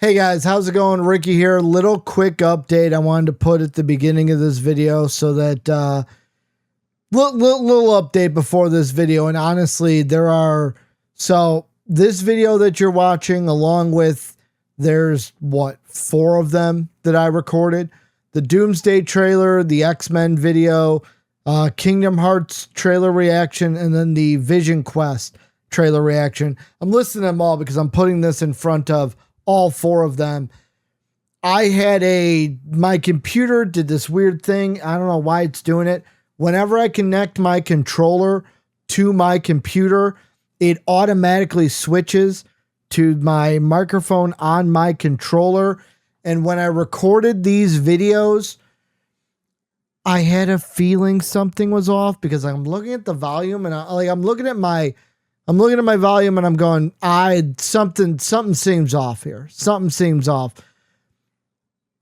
Hey guys, how's it going? Ricky here. Little quick update I wanted to put at the beginning of this video so that little update before this video. And honestly, this video that you're watching, along with there's four of them that I recorded: the Doomsday trailer, the X-Men video, Kingdom Hearts trailer reaction, and then the Vision Quest trailer reaction. I'm listing them all because I'm putting this in front of all four of them. My computer did this weird thing. I don't know why it's doing it. Whenever I connect my controller to my computer, it automatically switches to my microphone on my controller. And when I recorded these videos, I had a feeling something was off because I'm looking at the volume and I'm looking at my volume and I'm going, something seems off here. Something seems off.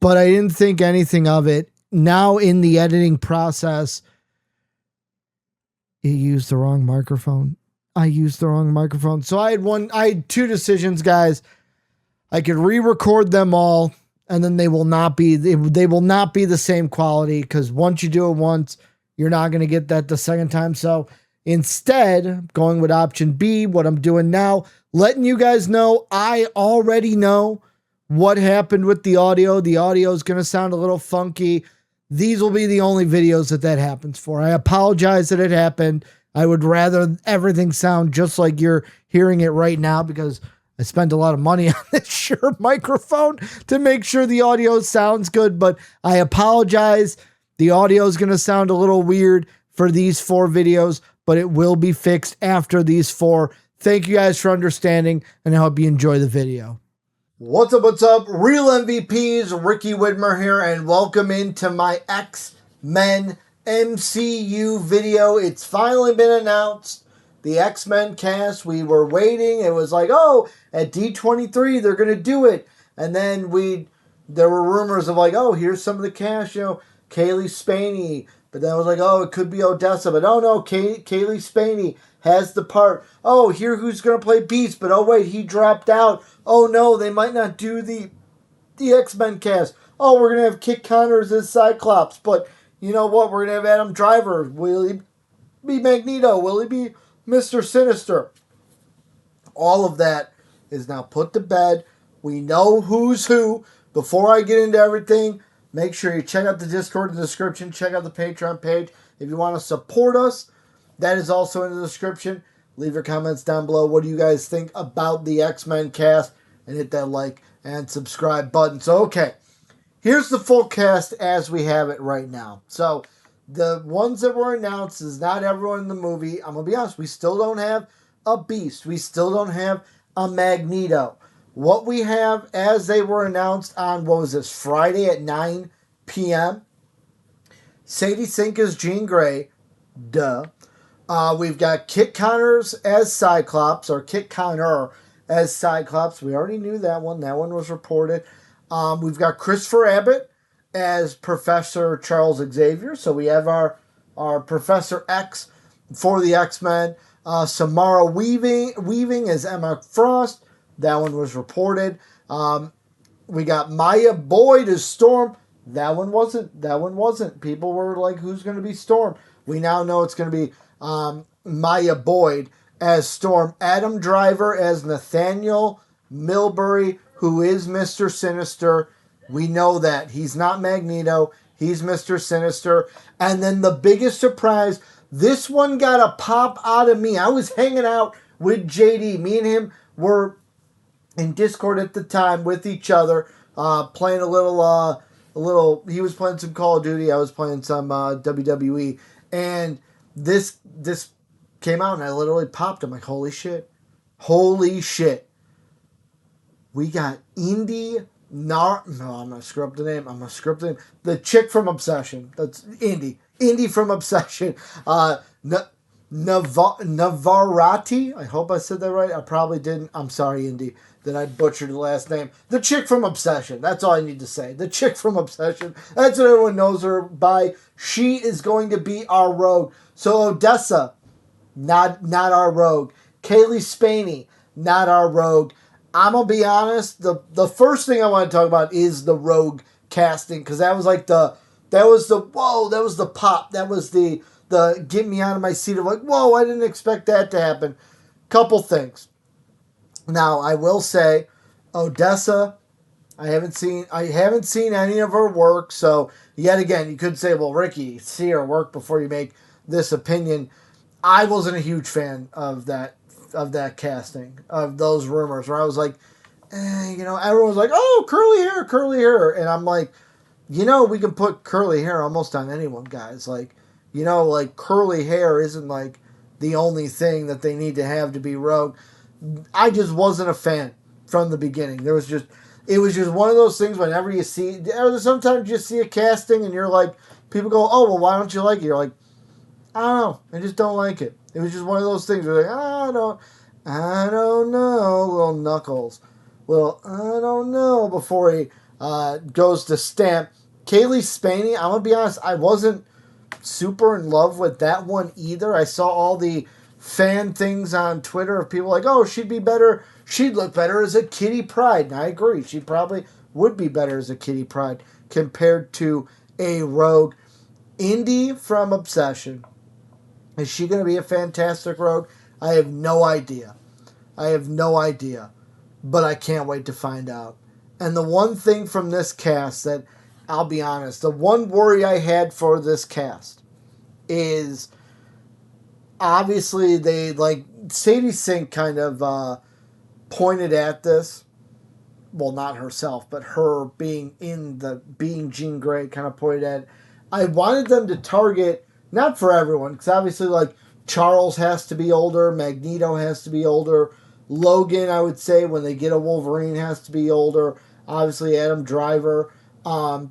But I didn't think anything of it. Now in the editing process, it used the wrong microphone. I used the wrong microphone. So I had two decisions, guys. I could re-record them all and then they will not be the same quality, because once you do it once, you're not going to get that the second time. So instead, going with option B, what I'm doing now, letting you guys know, I already know what happened with the audio. The audio is going to sound a little funky. These will be the only videos that happens for. I apologize that it happened. I would rather everything sound just like you're hearing it right now, because I spent a lot of money on this Shure microphone to make sure the audio sounds good, but I apologize. The audio is going to sound a little weird for these four videos, but it will be fixed after these four. Thank you guys for understanding, and I hope you enjoy the video. What's up? Real MVPs, Ricky Widmer here, and welcome into my X-Men MCU video. It's finally been announced. The X-Men cast, we were waiting. It was like, oh, at D23, they're going to do it. And then there were rumors of like, oh, here's some of the cast, Kaylee Spaney. But then I was like, oh, it could be Odessa. But oh no, Kaylee Spaney has the part. Oh, here who's going to play Beast. But oh wait, he dropped out. Oh no, they might not do the X-Men cast. Oh, we're going to have Kit Connors as Cyclops. But you know what? We're going to have Adam Driver. Will he be Magneto? Will he be Mr. Sinister? All of that is now put to bed. We know who's who. Before I get into everything, make sure you check out the Discord in the description. Check out the Patreon page. If you want to support us, that is also in the description. Leave your comments down below. What do you guys think about the X-Men cast? And hit that like and subscribe button. So, okay. Here's the full cast as we have it right now. So, the ones that were announced is not everyone in the movie. I'm going to be honest. We still don't have a Beast. We still don't have a Magneto. What we have as they were announced on, Friday at 9 p.m. Sadie Sink as Jean Grey. Duh. We've got Kit Connors as Cyclops, or Kit Connor as Cyclops. We already knew that one. That one was reported. We've got Christopher Abbott as Professor Charles Xavier. So we have our Professor X for the X-Men. Samara Weaving as Emma Frost. That one was reported. We got Maya Boyd as Storm. That one wasn't. People were like, who's going to be Storm? We now know it's going to be Maya Boyd as Storm. Adam Driver as Nathaniel Milbury, who is Mr. Sinister. We know that. He's not Magneto. He's Mr. Sinister. And then the biggest surprise, this one got a pop out of me. I was hanging out with JD. Me and him were in Discord at the time with each other, playing a little, he was playing some Call of Duty. I was playing some WWE. And this came out and I literally popped. I'm like, holy shit. Holy shit. We got Indy no, I'm going to screw up the name. The chick from Obsession. That's Indy. Indy from Obsession. Navarrete. I hope I said that right. I probably didn't. I'm sorry, Indy, that I butchered the last name. The chick from Obsession. That's all I need to say. The chick from Obsession. That's what everyone knows her by. She is going to be our rogue. So Odessa, not our rogue. Kaylee Spaney, not our rogue. I'm gonna be honest. The first thing I want to talk about is the Rogue casting, because that was like that was the pop, that was the get me out of my seat of like, whoa, I didn't expect that to happen. Couple things. Now I will say, Odessa, I haven't seen any of her work, so yet again you could say, well, Ricky, see her work before you make this opinion. I wasn't a huge fan of that casting, of those rumors where I was like, everyone was like, oh, curly hair, and I'm like, we can put curly hair almost on anyone, guys. Like, like curly hair isn't like the only thing that they need to have to be Rogue. I just wasn't a fan from the beginning. It was just one of those things. Whenever you see, sometimes you see a casting and you're like, people go, oh, well, why don't you like it? You're like, I don't know, I just don't like it. It was just one of those things where like, I don't know, little Knuckles. Well, I don't know, before he goes to stamp. Kaylee Spaney, I'm going to be honest, I wasn't super in love with that one either. I saw all the fan things on Twitter of people like, oh, she'd look better as a Kitty Pryde. And I agree, she probably would be better as a Kitty Pryde compared to a Rogue. Indy from Obsession. Is she going to be a fantastic Rogue? I have no idea. But I can't wait to find out. And the one thing from this cast that, I'll be honest, the one worry I had for this cast is, obviously they, like, Sadie Sink kind of pointed at this. Well, not herself, but her being Jean Grey kind of pointed at it. I wanted them to target, not for everyone, because obviously, like, Charles has to be older, Magneto has to be older, Logan, I would say, when they get a Wolverine, has to be older, obviously Adam Driver, but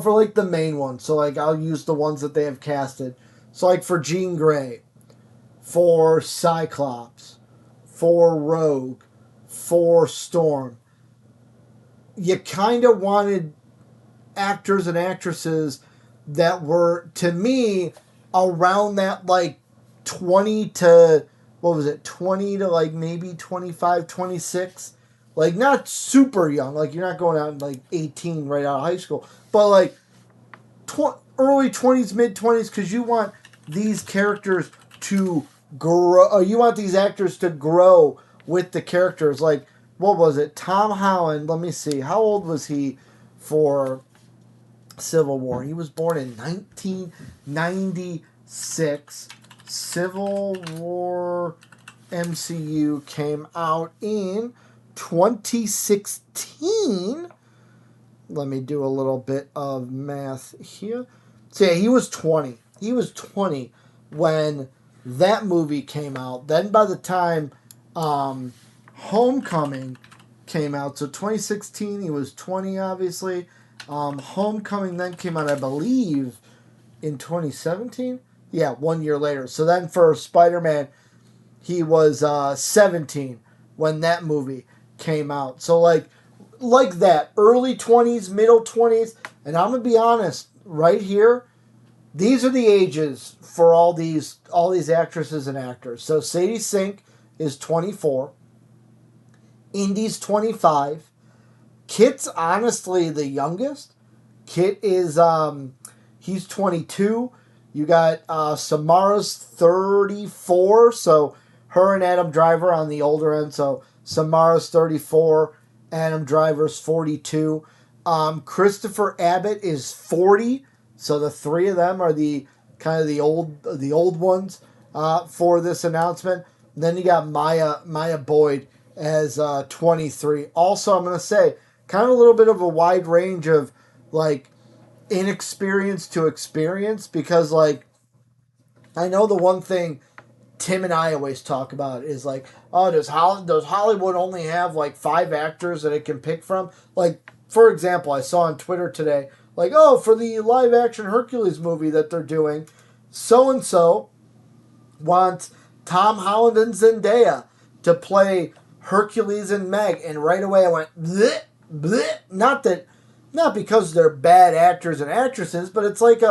for, like, the main ones, so, like, I'll use the ones that they have casted. So, like, for Jean Grey, for Cyclops, for Rogue, for Storm, you kind of wanted actors and actresses that were, to me, around that, like, 20 to, like, maybe 25, 26? Like, not super young. Like, you're not going out like 18 right out of high school. But, like, early 20s, mid-20s, because you want these characters to grow. You want these actors to grow with the characters. Like, what was it? Tom Holland, let me see. How old was he for Civil War? He was born in 1996. Civil War MCU came out in 2016. Let me do a little bit of math here. So yeah, he was 20. He was 20 when that movie came out. Then by the time Homecoming came out, so 2016, he was 20, obviously. Homecoming then came out, I believe, in 2017. Yeah, 1 year later. So then for Spider-Man, he was 17 when that movie came out. So like that, early 20s, middle 20s, and I'm going to be honest, right here, these are the ages for all these actresses and actors. So Sadie Sink is 24. Indy's 25. Kit's honestly the youngest. Kit is, he's 22. You got Samara's 34, so her and Adam Driver on the older end. So Samara's 34, Adam Driver's 42. Christopher Abbott is 40, so the three of them are the kind of the old ones for this announcement. And then you got Maya Boyd as 23. Also, I'm going to say, kind of a little bit of a wide range of, like, inexperience to experience, because, like, I know the one thing Tim and I always talk about is, like, oh, does Hollywood only have, like, 5 actors that it can pick from? Like, for example, I saw on Twitter today, like, oh, for the live action Hercules movie that they're doing, so-and-so wants Tom Holland and Zendaya to play Hercules and Meg, and right away I went, bleh, bleh. Not because they're bad actors and actresses, but it's like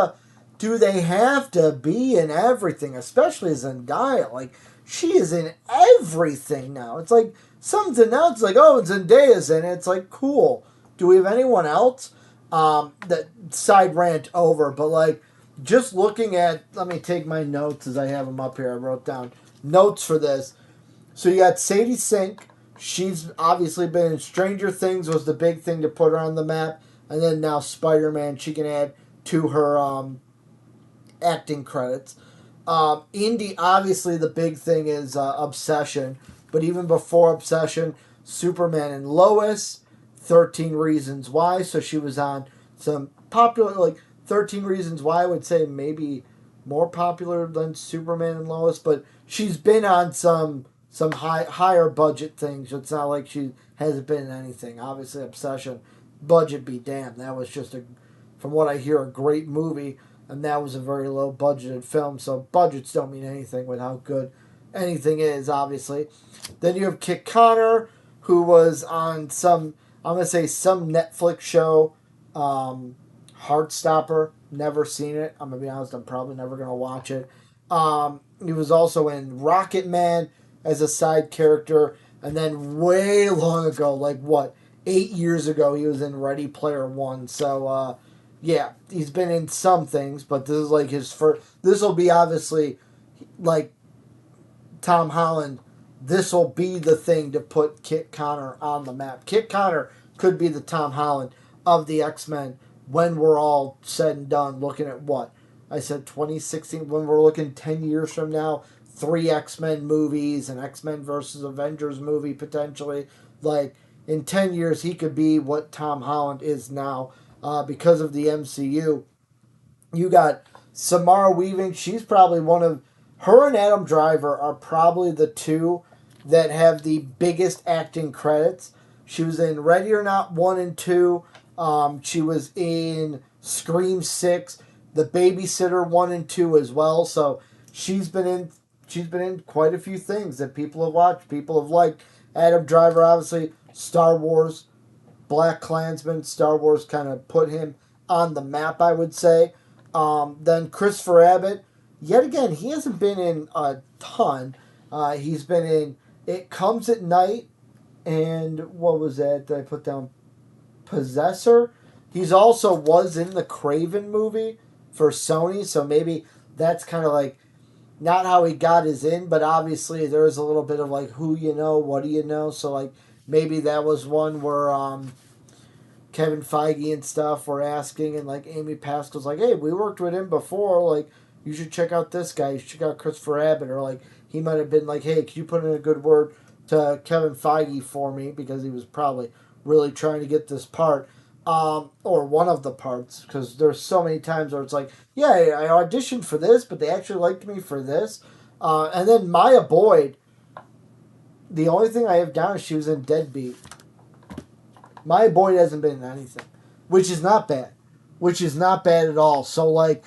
do they have to be in everything, especially Zendaya? Like, she is in everything now. It's like, something's announced like, oh, Zendaya's in it. It's like, cool. Do we have anyone else? That side rant over, but like, just looking at, let me take my notes as I have them up here. I wrote down notes for this. So you got Sadie Sink. She's obviously been in Stranger Things, was the big thing to put her on the map. And then now Spider-Man, she can add to her acting credits. Indy, obviously the big thing is Obsession. But even before Obsession, Superman and Lois, 13 Reasons Why. So she was on some popular, like 13 Reasons Why, I would say maybe more popular than Superman and Lois. But she's been on some higher budget things. It's not like she hasn't been in anything. Obviously, Obsession, budget be damned. That was just from what I hear, a great movie, and that was a very low budgeted film. So budgets don't mean anything with how good anything is, obviously. Then you have Kit Connor, who was on some Netflix show, Heartstopper. Never seen it. I'm gonna be honest. I'm probably never gonna watch it. He was also in Rocket Man as a side character, and then way long ago, like what, 8 years ago, he was in Ready Player One. So, yeah, he's been in some things, but this is like his first. This will be obviously like Tom Holland. This will be the thing to put Kit Connor on the map. Kit Connor could be the Tom Holland of the X-Men when we're all said and done. Looking at what I said, 2016. When we're looking 10 years from now, 3 X-Men movies, an X-Men versus Avengers movie potentially. Like, in 10 years, he could be what Tom Holland is now because of the MCU. You got Samara Weaving. She's probably her and Adam Driver are probably the two that have the biggest acting credits. She was in Ready or Not 1 and 2. She was in Scream 6, The Babysitter 1 and 2 as well. So she's been in quite a few things that people have watched, people have liked. Adam Driver, obviously, Star Wars, Black Klansman. Star Wars kind of put him on the map, I would say. Then Christopher Abbott, yet again, he hasn't been in a ton. He's been in It Comes at Night, and what was that I put down? Possessor. He's also was in the Craven movie for Sony, so maybe that's kind of like not how he got his in, but obviously there's a little bit of like who you know, what do you know, so like maybe that was one where Kevin Feige and stuff were asking, and like Amy Pascal's like, hey, we worked with him before, like you should check out this guy, you should check out Christopher Abbott, or like he might have been like, hey, can you put in a good word to Kevin Feige for me, because he was probably really trying to get this part. Or one of the parts, because there's so many times where it's like, yeah, I auditioned for this, but they actually liked me for this. And then Maya Boyd, the only thing I have down is she was in Deadbeat. Maya Boyd hasn't been in anything, which is not bad. Which is not bad at all. So, like,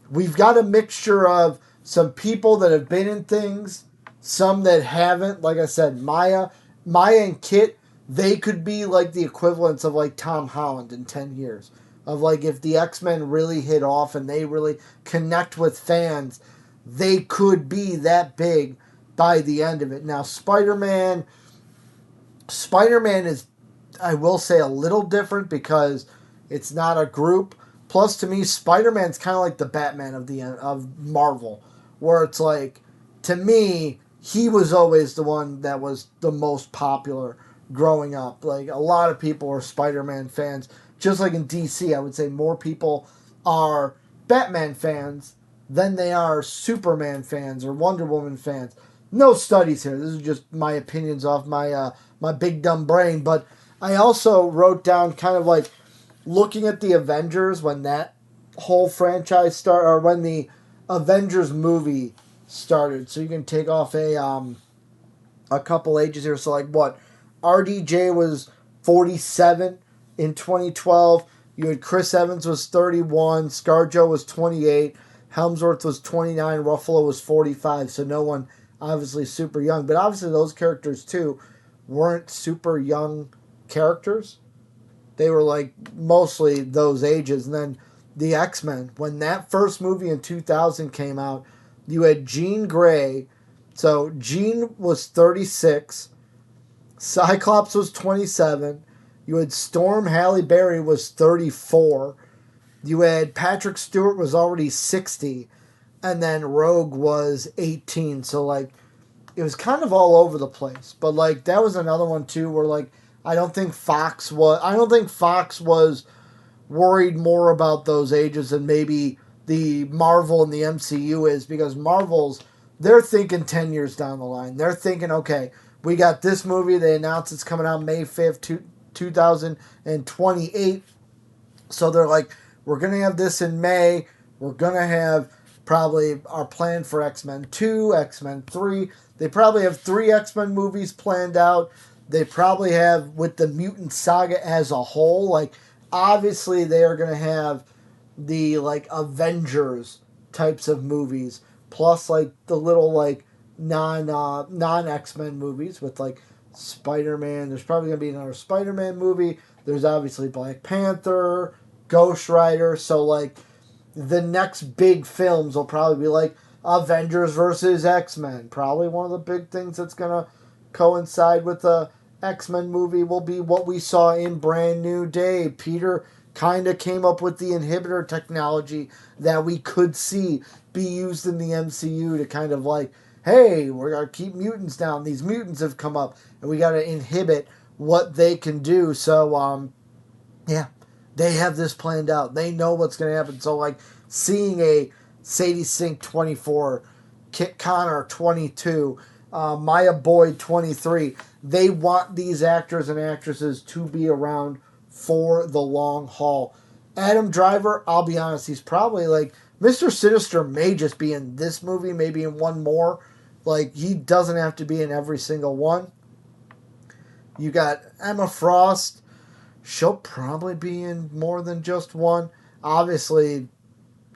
we've got a mixture of some people that have been in things, some that haven't. Like I said, Maya and Kit, they could be like the equivalents of like Tom Holland in 10 years. Of like if the X-Men really hit off and they really connect with fans, they could be that big by the end of it. Now Spider-Man is, I will say, a little different because it's not a group. Plus to me, Spider-Man's kind of like the Batman of Marvel, where it's like, to me, he was always the one that was the most popular growing up. Like, a lot of people are Spider-Man fans. Just like in DC, I would say more people are Batman fans than they are Superman fans or Wonder Woman fans. No studies here. This is just my opinions off my big dumb brain. But I also wrote down kind of like looking at the Avengers when that whole franchise started, or when the Avengers movie started. So you can take off a couple ages here. So like what? RDJ was 47 in 2012. You had Chris Evans was 31. ScarJo was 28. Helmsworth was 29. Ruffalo was 45. So no one obviously super young. But obviously those characters too weren't super young characters. They were like mostly those ages. And then the X-Men, when that first movie in 2000 came out, you had Jean Grey. So Jean was 36. Cyclops was 27. You had Storm Halle Berry was 34. You had Patrick Stewart was already 60. And then Rogue was 18. So, like, it was kind of all over the place. But, like, that was another one, too, where, like, I don't think Fox was worried more about those ages than maybe the Marvel and the MCU is, because they're thinking 10 years down the line. They're thinking, okay, we got this movie. They announced it's coming out May 5th, 2028. So they're like, we're going to have this in May. We're going to have probably our plan for X-Men 2, X-Men 3. They probably have 3 X-Men movies planned out. They probably have, with the mutant saga as a whole, like, obviously they are going to have the, like, Avengers types of movies, plus, like, the little, like, non X-Men movies with, like, Spider-Man. There's probably going to be another Spider-Man movie. There's obviously Black Panther, Ghost Rider. So, like, the next big films will probably be, like, Avengers versus X-Men. Probably one of the big things that's going to coincide with the X-Men movie will be what we saw in Brand New Day. Peter kind of came up with the inhibitor technology that we could see be used in the MCU to kind of like, hey, we're going to keep mutants down. These mutants have come up, and we got to inhibit what they can do. So, yeah, they have this planned out. They know what's going to happen. So, like, seeing a Sadie Sink 24, Kit Connor 22, Maya Boyd 23, they want these actors and actresses to be around for the long haul. Adam Driver, I'll be honest, he's probably like, Mr. Sinister may just be in this movie, maybe in one more. Like, he doesn't have to be in every single one. You got Emma Frost. She'll probably be in more than just one. Obviously,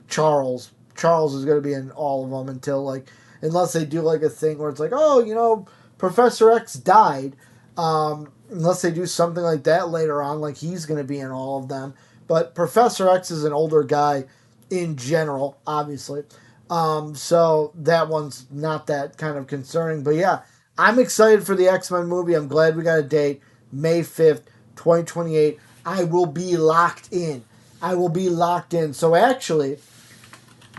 Charles is going to be in all of them until, like, unless they do, like, a thing where it's like, oh, you know, Professor X died. Unless they do something like that later on, like, he's going to be in all of them. But Professor X is an older guy in general, obviously. So that one's not that kind of concerning. But yeah, I'm excited for the X-Men movie. I'm glad we got a date, May 5th, 2028. I will be locked in. So actually,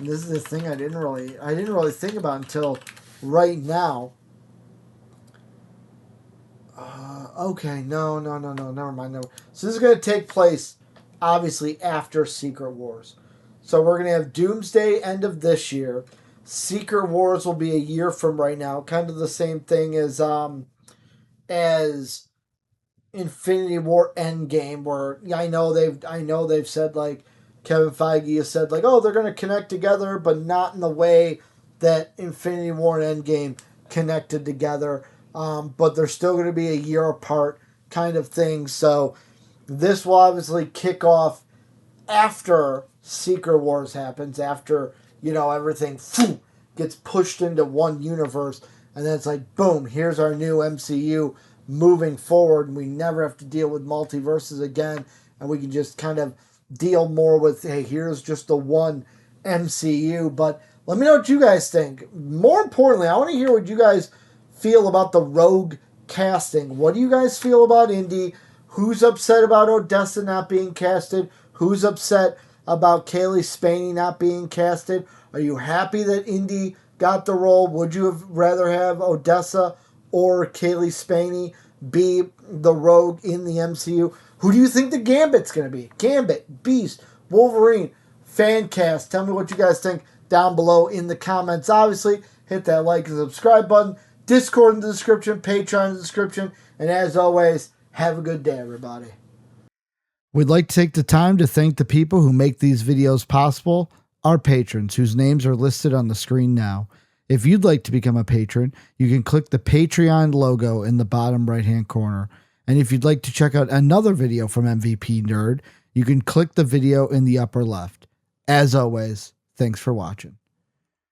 this is the thing I didn't really think about until right now. Okay, no, never mind. No. So this is going to take place, obviously, after Secret Wars. So we're going to have Doomsday end of this year. Secret Wars will be a year from right now. Kind of the same thing as Infinity War Endgame, where I know they've said, like, Kevin Feige has said, like, oh, they're going to connect together, but not in the way that Infinity War and Endgame connected together. But they're still going to be a year apart kind of thing. So this will obviously kick off after Secret Wars happens, after, you know, everything gets pushed into one universe. And then it's like, boom, here's our new MCU moving forward. And we never have to deal with multiverses again. And we can just kind of deal more with, hey, here's just the one MCU. But let me know what you guys think. More importantly, I want to hear what you guys feel about the Rogue casting. What do you guys feel about Indy? Who's upset about Odessa not being casted? Who's upset about Kaylee Spaney not being casted? Are you happy that Indy got the role? Would you have rather have Odessa or Kaylee Spaney be the Rogue in the MCU? Who do you think the Gambit's going to be? Gambit, Beast, Wolverine, fan cast. Tell me what you guys think down below in the comments. Obviously, hit that like and subscribe button. Discord in the description, Patreon in the description, and as always, have a good day, everybody. We'd like to take the time to thank the people who make these videos possible, our patrons, whose names are listed on the screen now. If you'd like to become a patron, you can click the Patreon logo in the bottom right-hand corner. And if you'd like to check out another video from MVP Nerd, you can click the video in the upper left. As always, thanks for watching.